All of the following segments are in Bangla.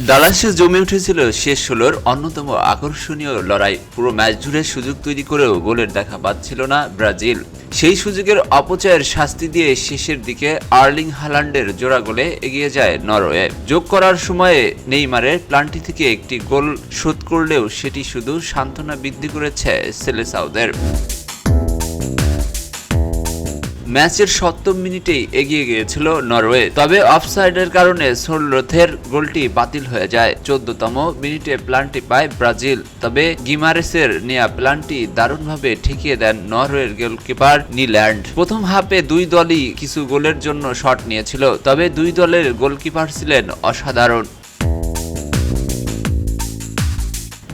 ডালাসে জমে উঠেছিল শেষ ১৬-র অন্যতম আকর্ষণীয় লড়াই। পুরো ম্যাচ জুড়ে সুযোগ তৈরি করেও গোলের দেখা পাচ্ছিল না ব্রাজিল। সেই সুযোগের অপচয়ের শাস্তি দিয়ে শেষের দিকে আর্লিং হালান্ডের জোড়া গোলে এগিয়ে যায় নরওয়ে। যোগ করার সময়ে নেইমারের প্লান্টি থেকে একটি গোল শোধ করলেও সেটি শুধু সান্ত্বনা বৃদ্ধি করেছে সেলেসাওদের। ম্যাচের ৭০ মিনিটেই এগিয়ে গিয়েছিল নরওয়ে, তবে অফসাইডের কারণে সোলরথের গোলটি বাতিল হয়ে যায়। ১৪তম মিনিটে প্লান্টি পায় ব্রাজিল, তবে গিমারেসের নেয়া প্লান্টি দারুণভাবে ঠেকিয়ে দেন নরওয়ের গোলকিপার নিল্যান্ড। প্রথম হাফে দুই দলই কিছু গোলের জন্য শট নিয়েছিল, তবে দুই দলের গোলকিপার ছিলেন অসাধারণ।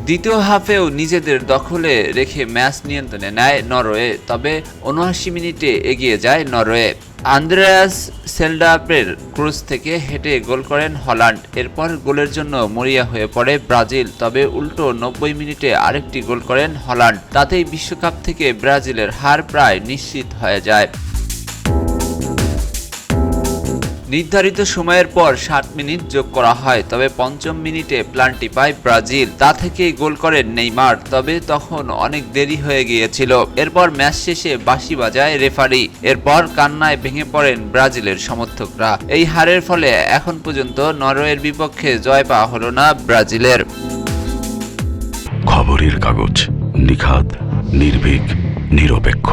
দ্বিতীয় হাফেও নিজেদের দখলে রেখে ম্যাচ নিয়ন্ত্রণে নেয় নরওয়ে, তবে ৭৯ মিনিটে এগিয়ে যায় নরওয়ে। আন্দ্রেয়াস সেলডাপের ক্রস থেকে হেঁটে গোল করেন হল্যান্ড। এরপর গোলের জন্য মরিয়া হয়ে পড়ে ব্রাজিল, তবে উল্টো ৯০ মিনিটে আরেকটি গোল করেন হল্যান্ড। তাতেই বিশ্বকাপ থেকে ব্রাজিলের হার প্রায় নিশ্চিত হয়ে যায়। নির্ধারিত সময়ের পর ৬০ মিনিট যোগ করা হয়, তবে পঞ্চম মিনিটে প্লান্টি পায় ব্রাজিল। তা থেকেই গোল করেন নেইমার, তবে তখন অনেক দেরি হয়ে গিয়েছিল। এরপর ম্যাচ শেষে বাঁশি বাজায় রেফারি। এরপর কান্নায় ভেঙে পড়েন ব্রাজিলের সমর্থকরা। এই হারের ফলে এখন পর্যন্ত নরওয়ের বিপক্ষে জয় পাওয়া হলো না ব্রাজিলের। খবরের কাগজ, নিখাদ, নির্ভীক, নিরপেক্ষ।